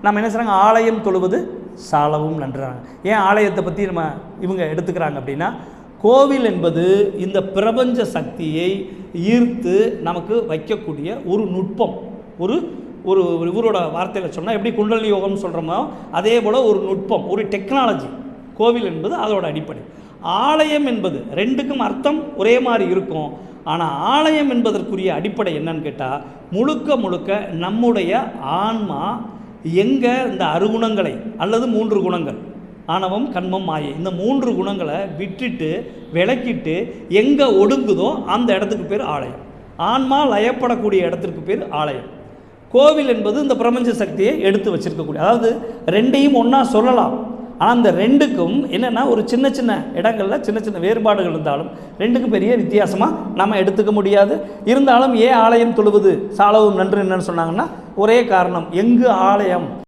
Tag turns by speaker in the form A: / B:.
A: நம்ம என்ன செய்கிறாங்க, ஆலயம் தொழுவது சாலவும் நன்றாங்க. ஏன் ஆலயத்தை பற்றி இவங்க எடுத்துக்கிறாங்க அப்படின்னா, கோவில் என்பது இந்த பிரபஞ்ச சக்தியை ஈர்த்து நமக்கு வைக்கக்கூடிய ஒரு நுட்பம். ஒரு ஒரு இவரோட வார்த்தையில் சொன்னால் எப்படி குண்டலினி யோகம்னு சொல்கிறோமோ அதே போல் ஒரு நுட்பம், ஒரு டெக்னாலஜி கோவில் என்பது அதோட அடிப்படை. ஆலயம் என்பது ரெண்டுக்கும் அர்த்தம் ஒரே மாதிரி இருக்கும். ஆனால் ஆலயம் என்பதற்குரிய அடிப்படை என்னன்னு கேட்டால், முழுக்க முழுக்க நம்முடைய ஆன்மா எங்கே இந்த 6 குணங்களை அல்லது 3 குணங்கள், ஆணவம் கண்மம் மாயை, இந்த 3 குணங்களை விட்டுட்டு விளக்கிட்டு எங்கே ஒடுங்குதோ அந்த இடத்துக்கு பேர் ஆலயம். ஆன்மா லயப்படக்கூடிய இடத்திற்கு பேர் ஆலயம். கோவில் என்பது இந்த பிரபஞ்ச சக்தியை எடுத்து வச்சிருக்கக்கூடிய, அதாவது ரெண்டையும் ஒன்றா சொல்லலாம். ஆனால் அந்த ரெண்டுக்கும் என்னென்னா ஒரு சின்ன சின்ன இடங்களில் சின்ன சின்ன வேறுபாடுகள் இருந்தாலும் ரெண்டுக்கும் பெரிய வித்தியாசமாக நம்ம எடுத்துக்க முடியாது. இருந்தாலும் ஏன் ஆலயம் தொழுவது சாலவும் நன்று என்னன்னு சொன்னாங்கன்னா, ஒரே காரணம், எங்கு ஆலயம்